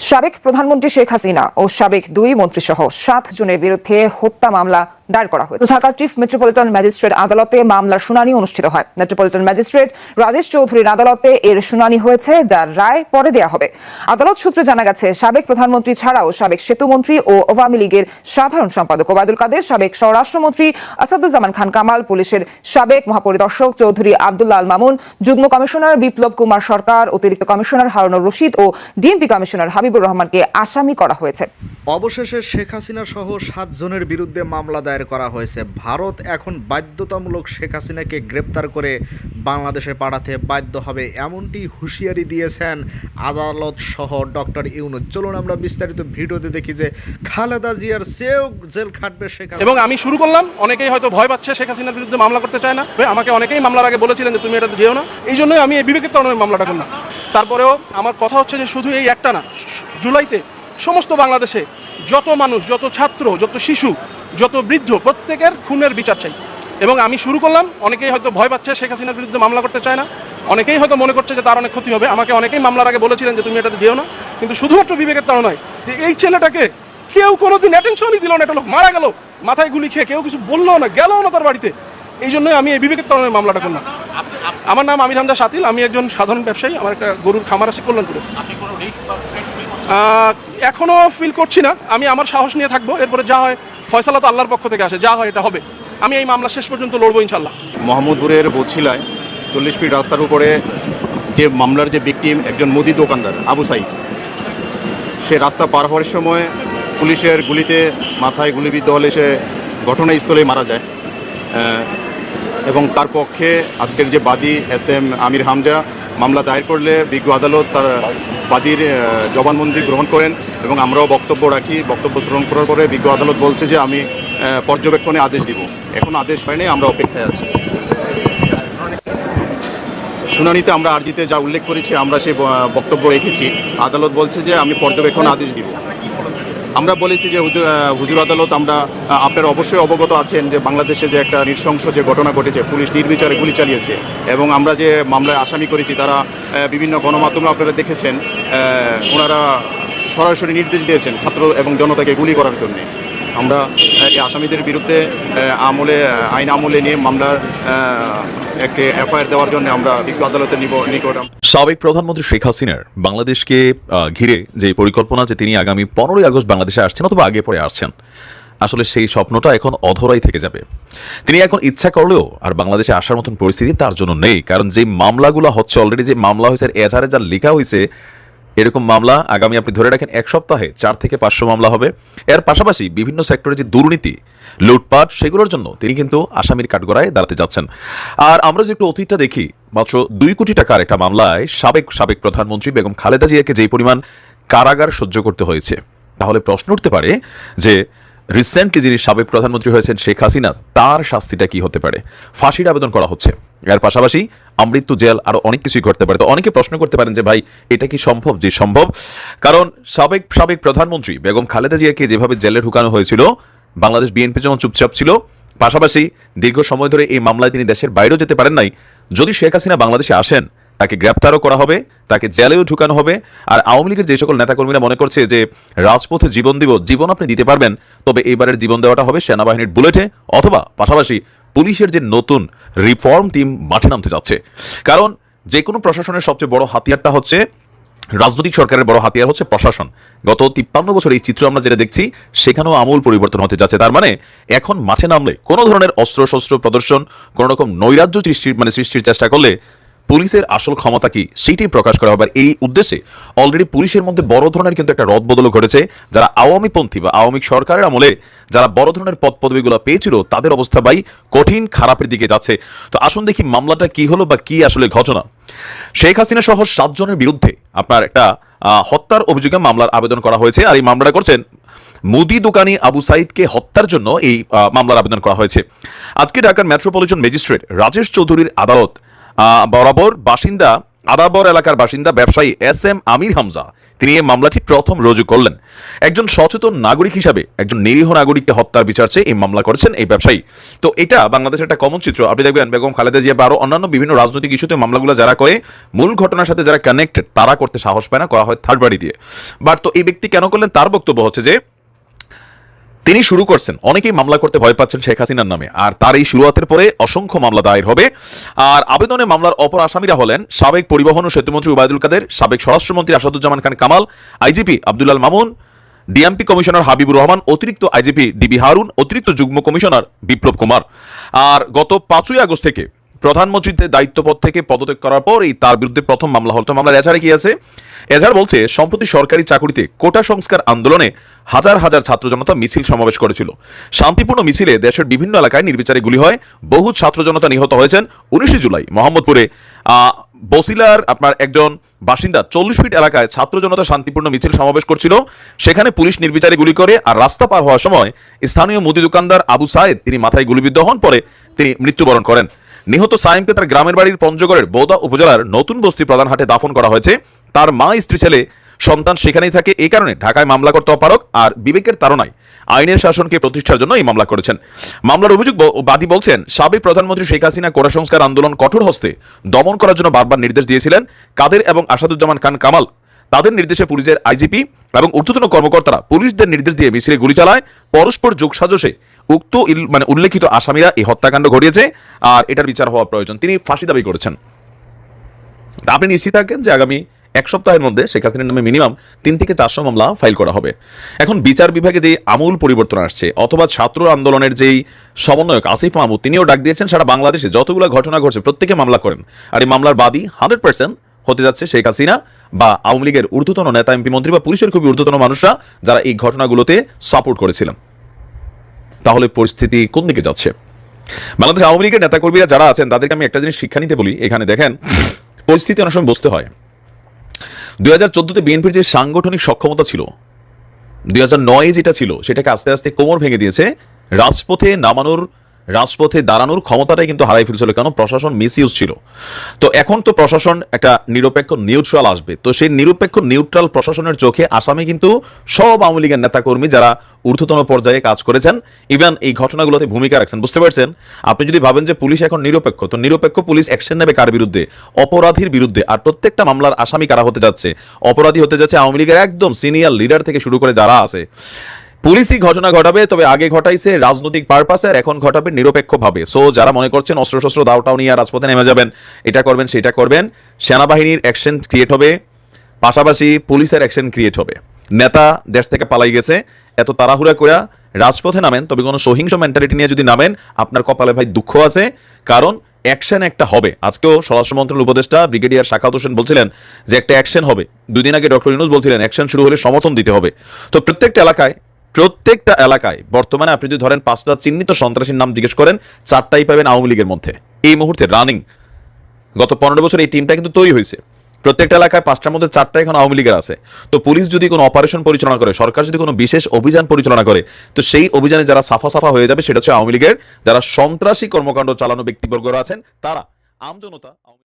সাবেক প্রধানমন্ত্রী শেখ হাসিনা ও সাবেক দুই মন্ত্রীসহ 7 জনের বিরুদ্ধে হত্যা মামলা দায়ের করা হয়েছে। ঢাকা চিফ মেট্রোপলিটন ম্যাজিস্ট্রেট আদালতে মামলার শুনানি অনুষ্ঠিত হয়। মেট্রোপলিটন ম্যাজিস্ট্রেট রাজেশ চৌধুরীর আদালতে এর শুনানি হয়েছে, যার রায় পরে দেওয়া হবে। আদালত সূত্রে জানা গেছে, সাবেক প্রধানমন্ত্রী ছাড়াও সাবেক সেতুমন্ত্রী ও আওয়ামী লীগের সাধারণ সম্পাদক ওবায়দুল কাদের, সাবেক স্বরাষ্ট্রমন্ত্রী আসাদুজ্জামান খান কামাল, পুলিশের সাবেক মহাপরিদর্শক চৌধুরী আব্দুল্লাহ আল মামুন, যুগ্ম কমিশনার বিপ্লব কুমার সরকার, অতিরিক্ত কমিশনার হারুনুর রশিদ ও ডিএমপি কমিশনার হাবিবুর রহমানকে আসামি করা হয়েছে। অবশেষে শেখ হাসিনা সহ 7 জনের বিরুদ্ধে মামলা দায়ের করা হয়েছে। ভারত এখন বাধ্যতামূলক শেখ হাসিনাকে গ্রেপ্তার করে বাংলাদেশে পাঠাতে বাধ্য হবে, এমনটি হুঁশিয়ারি দিয়েছেন আদালত সহ ডক্টর ইউনূস। চলুন আমরা বিস্তারিত ভিডিওতে দেখি যে খালেদা জিয়ার চেয়েও জেল খাটবে শেখ হাসিনা। এবং আমি শুরু করলাম, অনেকেই হয়তো ভয় পাচ্ছে, শেখ হাসিনার বিরুদ্ধে মামলা করতে চায় না। আমাকে অনেকেই মামলার আগে বলেছিলেন যে তুমি এটাতে যেও না, এই জন্যই আমি এই বিবেকের কারণে মামলাটা করলাম। তারপরেও আমার কথা হচ্ছে যে শুধু এই একটা না, জুলাইতে সমস্ত বাংলাদেশে যত মানুষ, যত ছাত্র, যত শিশু, যত বৃদ্ধ, প্রত্যেকের খুনের বিচার চাই। এবং আমি শুরু করলাম, অনেকেই হয়তো ভয় পাচ্ছে, শেখ হাসিনার বিরুদ্ধে মামলা করতে চায় না, অনেকেই হয়তো মনে করছে যে তার অনেক ক্ষতি হবে। আমাকে অনেকেই মামলার আগে বলেছিলেন যে তুমি এটাতে যেও না, কিন্তু শুধুমাত্র বিবেকের কারণ নয়, যে এই ছেলেটাকে কেউ কোনোদিন অ্যাটেনশনই দিল না। একটা লোক মারা গেল মাথায় গুলি খেয়ে, কেউ কিছু বললো না, গেলও না তার বাড়িতে। এই জন্যই আমি এই বিবেকের কারণে মামলাটা করলাম। আমার নাম আমির হামজা শাতিল, আমি একজন সাধারণ ব্যবসায়ী, আমার একটা গরুর খামার আছে কল্যাণপুরে। এখনো ফিল করছি না, আমি আমার সাহস নিয়ে থাকবো। এরপরে যা হয় ফয়সালা তো আল্লাহর পক্ষ থেকে আসে, যা হয় এটা হবে। আমি এই মামলা শেষ পর্যন্ত লড়বো ইনশাল্লাহ। মোহাম্মদপুরের বছিলায় 40 ফিট রাস্তার উপরে যে মামলার যে ভিকটিম, একজন মুদি দোকানদার আবু সাইদ, সে রাস্তা পার হওয়ার সময় পুলিশের গুলিতে মাথায় গুলিবিদ্ধ হলে সে ঘটনাস্থলে মারা যায়। এবং তার পক্ষে আজকের যে বাদী SM আমির হামজা মামলা দায়ের করলে বিজ্ঞ আদালত তার বাদীর জবানবন্দি গ্রহণ করেন এবং আমরাও বক্তব্য রাখি। বক্তব্য শ্রবণ করার পরে বিজ্ঞ আদালত বলছে যে আমি পর্যবেক্ষণে আদেশ দিব। এখন আদেশ হয়নি, আমরা অপেক্ষায় আছি। শুনানিতে আমরা আর্জিতে যা উল্লেখ করেছি, আমরা সেই বক্তব্য রেখেছি। আদালত বলছে যে আমি পর্যবেক্ষণ আদেশ দিব। আমরা বলেছি যে হুজুর আদালত, আপনারা অবশ্যই অবগত আছেন যে বাংলাদেশে যে একটা নৃশংস যে ঘটনা ঘটেছে, পুলিশ নির্বিচারে গুলি চালিয়েছে এবং আমরা যে মামলায় আসামি করেছি তারা বিভিন্ন গণমাধ্যমে আপনারা দেখেছেন, ওনারা সরাসরি নির্দেশ দিয়েছেন ছাত্র এবং জনতাকে গুলি করার জন্য। আমরা এই আসামিদের বিরুদ্ধে আইন আমলে নিয়ে মামলার একটি FIR দেওয়ার জন্য আমরা বিজ্ঞ আদালতের নিকট। সাবেক প্রধানমন্ত্রী শেখ হাসিনার বাংলাদেশকে ঘিরে যে পরিকল্পনা যে তিনি আগামী 15ই আগস্ট বাংলাদেশে আসছেন অথবা আগে পরে আসছেন, আসলে সেই স্বপ্নটা এখন অধরাই থেকে যাবে। তিনি এখন ইচ্ছা করলেও আর বাংলাদেশে আসার মতন পরিস্থিতি তার জন্য নেই, কারণ যে মামলাগুলো হচ্ছে, অলরেডি যে মামলা হয়েছে এজাহারে যা লেখা হয়েছে, এরকম মামলা আগামী আপনি ধরে রাখেন 1 সপ্তাহে 4 থেকে 500 মামলা হবে। এর পাশাপাশি বিভিন্ন সেক্টরে যে দুর্নীতি, লুটপাট, সেগুলোর জন্য তিনি কিন্তু আসামির কাঠগড়ায় দাঁড়াতে যাচ্ছেন। আর আমরা যদি একটু অতীতটা দেখি, মাত্র 2 কোটি টাকার একটা মামলায় সাবেক প্রধানমন্ত্রী বেগম খালেদা জিয়াকে যেই পরিমাণ কারাগার সহ্য করতে হয়েছে, তাহলে প্রশ্ন উঠতে পারে যে রিসেন্টলি যিনি সাবেক প্রধানমন্ত্রী হয়েছেন শেখ হাসিনা, তার শাস্তিটা কি হতে পারে। ফাঁসির আবেদন করা হচ্ছে, এর পাশাপাশি আমৃত্যু জেল, আরো অনেক কিছুই ঘটতে পারে। তো অনেকে প্রশ্ন করতে পারেন যে ভাই এটা কি সম্ভব? যে সম্ভব, কারণ সাবেক প্রধানমন্ত্রী বেগম খালেদা জিয়াকে যেভাবে জেলে ঢুকানো হয়েছিল, বাংলাদেশ বিএনপি যেমন চুপচাপ ছিল, পাশাপাশি দীর্ঘ সময় ধরে এই মামলায় তিনি দেশের বাইরেও যেতে পারেন নাই। যদি শেখ হাসিনা বাংলাদেশে আসেন, তাকে গ্রেপ্তারও করা হবে, তাকে জেলেও ঢুকানো হবে। আর আওয়ামী লীগের যে সকল নেতাকর্মীরা মনে করছে যে রাজপথে জীবন আপনি দিতে পারবেন, তবে এইবারের জীবন দেওয়াটা হবে সেনাবাহিনীর বুলেটে, অথবা পাশাপাশি পুলিশের যে নতুন রিফর্ম টিম মাঠে নামতে যাচ্ছে। কারণ যে কোনো প্রশাসনের সবচেয়ে বড় হাতিয়ারটা হচ্ছে, রাজনৈতিক সরকারের বড় হাতিয়ার হচ্ছে প্রশাসন। গত 53 বছর এই চিত্র আমরা যেটা দেখছি, সেখানেও আমূল পরিবর্তন হতে যাচ্ছে। তার মানে এখন মাঠে নামলে কোনো ধরনের অস্ত্রশস্ত্র প্রদর্শন, কোনো রকম নৈরাজ্য সৃষ্টির চেষ্টা করলে পুলিশের আসল ক্ষমতা কি, সেইটাই প্রকাশ করা হবে। এই উদ্দেশ্যে অলরেডি পুলিশের মধ্যে বড় ধরনের কিন্তু একটা রদবদল ঘটেছে। যারা আওয়ামীপন্থী বা আওয়ামী সরকারের আমলে যারা বড় ধরনের পদ পদবিগুলো পেয়েছিল, তাদের অবস্থা ভাই কঠিন খারাপের দিকে যাচ্ছে। তো আসুন দেখি মামলাটা কি হলো বা কি আসলে ঘটনা। শেখ হাসিনা সহ 7 জনের বিরুদ্ধে আপনার একটা হত্যার অভিযোগে মামলার আবেদন করা হয়েছে। আর এই মামলাটা করছেন মুদি দোকানি আবু সাইদকে হত্যার জন্য এই মামলার আবেদন করা হয়েছে। আজকে ঢাকার মেট্রোপলিটন ম্যাজিস্ট্রেট রাজেশ চৌধুরীর আদালত বরাবর বাসিন্দা আদাবর এলাকার বাসিন্দা ব্যবসায়ী SM আমির হামজা তিনি এই মামলাটি প্রথম রুজু করলেন। একজন সচেতন নাগরিক হিসাবে একজন নিরীহ নাগরিককে হত্যার বিচার চেয়ে এই মামলা করেছেন এই ব্যবসায়ী। তো এটা বাংলাদেশের একটা কমন চিত্র। আপনি দেখবেন বেগম খালেদা জিয়া বা আরো অন্যান্য বিভিন্ন রাজনৈতিক ইস্যুতে মামলাগুলো যারা করে মূল ঘটনার সাথে যারা কানেক্টেড তারা করতে সাহস পায় না, করা হয় থার্ড পার্টি দিয়ে। বাট তো এই ব্যক্তি কেন করলেন, তার বক্তব্য হচ্ছে যে তিনি শুরু করছেন, অনেকেই মামলা করতে ভয় পাচ্ছেন শেখ হাসিনার নামে, আর তার এই শুরুয়াতের পরে অসংখ্য মামলা দায়ের হবে। আর আবেদনে মামলার অপর আসামিরা হলেন সাবেক পরিবহন ও সেতুমন্ত্রী ওবায়দুল কাদের, সাবেক স্বরাষ্ট্রমন্ত্রী Asaduzzaman Khan Kamal, IGP Abdul Al Mamun, DMP commissioner Habibur Rahman, অতিরিক্ত আইজিপি ডিবি হারুন, অতিরিক্ত যুগ্ম কমিশনার বিপ্লব কুমার। আর গত 5ই আগস্ট থেকে প্রধানমন্ত্রীর দায়িত্বপদ থেকে পদত্যাগ করার পর এই তার বিরুদ্ধে প্রথম মামলা হল। তো মামলার এজাহারে কি আছে? এজাহার বলছে সম্প্রতি সরকারি চাকরিতে কোটা সংস্কার আন্দোলনে হাজার হাজার ছাত্র জনতা মিছিল সমাবেশ করেছিল। শান্তিপূর্ণ মিছিলে দেশের বিভিন্ন এলাকায় নির্বিচারে গুলি হয়, বহু ছাত্র জনতা নিহত হয়েছেন। 19 জুলাই মোহাম্মদপুরে বসিলার আপনার একজন বাসিন্দা 40 ফিট এলাকায় ছাত্র জনতা শান্তিপূর্ণ মিছিল সমাবেশ করছিল, সেখানে পুলিশ নির্বিচারে গুলি করে। আর রাস্তা পার হওয়ার সময় স্থানীয় মুদি দোকানদার আবু সায়েদ তিনি মাথায় গুলিবিদ্ধ হন, পরে তিনি মৃত্যুবরণ করেন। নিহত সায়েমকে তার গ্রামের বাড়ির পঞ্চগড়ের বৌদা উপজেলার নতুন বস্তি প্রধান হাটে দাফন করা হয়েছে। তার মা, স্ত্রী, ছেলে, সন্তান সেখানেই থাকে। এই কারণে ঢাকায় মামলা করতে অপারগ আর বিবেকের তাড়নায় আইনের শাসনকে প্রতিষ্ঠার জন্য এই মামলা করেছেন। মামলার অভিযোগ বাদী বলছেন সাবেক প্রধানমন্ত্রী শেখ হাসিনা কোটা সংস্কার আন্দোলন কঠোর হস্তে দমন করার জন্য বারবার নির্দেশ দিয়েছিলেন। কাদের এবং আসাদুজ্জামান খান কামাল তাদের নির্দেশে পুলিশের আইজিপি এবং ঊর্ধ্বতন কর্মকর্তারা পুলিশদের নির্দেশ দিয়ে মিছিলে গুলি চালায়। পরস্পর যোগসাজশে উক্ত উল্লেখিত আসামিরা এই হত্যাকাণ্ড ঘটিয়েছে আর এটার বিচার হওয়া প্রয়োজন। তিনি ফাঁসি দাবি করেছেন। আপনি নিশ্চিত থাকেন যে আগামী 1 সপ্তাহের মধ্যে শেখ হাসিনার নামে মিনিমাম 3 থেকে 400 মামলা ফাইল করা হবে। এখন বিচার বিভাগে যে আমূল পরিবর্তন আসছে, অথবা ছাত্র আন্দোলনের যেই সমন্বয়ক আসিফ মাহমুদ তিনিও ডাক দিয়েছেন সারা বাংলাদেশে যতগুলো ঘটনা ঘটছে প্রত্যেকে মামলা করেন। আর এই মামলার বাদী 100% হতে যাচ্ছে শেখ হাসিনা বা আওয়ামী লীগের ঊর্ধ্বতন নেতা, এমপি, মন্ত্রী বা পুলিশের খুবই ঊর্ধ্বতন মানুষরা যারা এই ঘটনাগুলোতে সাপোর্ট করেছিলেন। তাহলে পরিস্থিতি কোন দিকে যাচ্ছে? বাংলাদেশ আওয়ামী লীগের নেতাকর্মীরা যারা আছেন তাদেরকে আমি একটা জিনিস শিক্ষা নিতে বলি। এখানে দেখেন পরিস্থিতি অনেক সময় বুঝতে হয়। 2014-তে বিএনপির যে সাংগঠনিক সক্ষমতা ছিল, 2009-এ যেটা ছিল সেটাকে আস্তে আস্তে কোমর ভেঙে দিয়েছে। রাজপথে দাঁড়ানোর ক্ষমতাটাই কিন্তু হারাই ফেলছিল, কেন? প্রশাসন মিসইউজ ছিল। তো এখন তো প্রশাসন একটা নিরপেক্ষ নিউট্রাল আসবে। তো সেই নিরপেক্ষ নিউট্রাল প্রশাসনের চোখে আসামে কিন্তু সব আওয়ামী লীগের নেতাকর্মী যারা ঊর্ধ্বতন পর্যায়ে কাজ করেছেন, ইভেন এই ঘটনাগুলোতে ভূমিকা রাখছেন। বুঝতে পারছেন? আপনি যদি ভাবেন যে পুলিশ এখন নিরপেক্ষ, তো নিরপেক্ষ পুলিশ অ্যাকশন নেবে কার বিরুদ্ধে? অপরাধীর বিরুদ্ধে। আর প্রত্যেকটা মামলার আসামি কারা হতে যাচ্ছে? অপরাধী হতে যাচ্ছে আওয়ামী লীগের একদম সিনিয়র লিডার থেকে শুরু করে যারা আছে। পুলিশই ঘটনা ঘটাবে, তবে আগে ঘটাইছে রাজনৈতিক পারপাসে, আর এখন ঘটাবে নিরপেক্ষভাবে। সো যারা মনে করছেন অস্ত্রশস্ত্র দাওটাও নিয়ে রাজপথে নেমে যাবেন, এটা করবেন সেটা করবেন, সেনাবাহিনীর অ্যাকশন ক্রিয়েট হবে, পাশাপাশি পুলিশের অ্যাকশন ক্রিয়েট হবে। নেতা দেশ থেকে পালাই গেছে, এত তাড়াহুড়া করে রাজপথে নামেন, তবে কোনো সহিংস মেন্টালিটি নিয়ে যদি নামেন আপনার কপালে ভাই দুঃখ আছে, কারণ অ্যাকশন একটা হবে। আজকেও স্বরাষ্ট্র মন্ত্রণালয়ের উপদেষ্টা ব্রিগেডিয়ার শাখাত হোসেন বলছিলেন যে একটা অ্যাকশন হবে। 2 দিন আগে ডক্টর ইউনূস বলছিলেন অ্যাকশন শুরু হলে সমর্থন দিতে হবে। তো প্রত্যেকটা এলাকায় বর্তমানে আপনি যদি ধরেন 5টা চিহ্নিত সন্ত্রাসীর নাম জিজ্ঞেস করেন, 4টাই পাবেন আওয়ামী লীগের মধ্যে। এই মুহূর্তে রানিং গত 15 বছর এই টিমটা কিন্তু তৈরি হয়েছে। প্রত্যেকটা এলাকায় 5টার মধ্যে 4টা এখন আওয়ামী লীগের আছে। তো পুলিশ যদি কোনো অপারেশন পরিচালনা করে, সরকার যদি কোনো বিশেষ অভিযান পরিচালনা করে, তো সেই অভিযানে যারা সাফা হয়ে যাবে সেটা হচ্ছে আওয়ামী লীগের যারা সন্ত্রাসী কর্মকাণ্ড চালানো ব্যক্তিবর্গরা আছেন, তারা আমজনতা।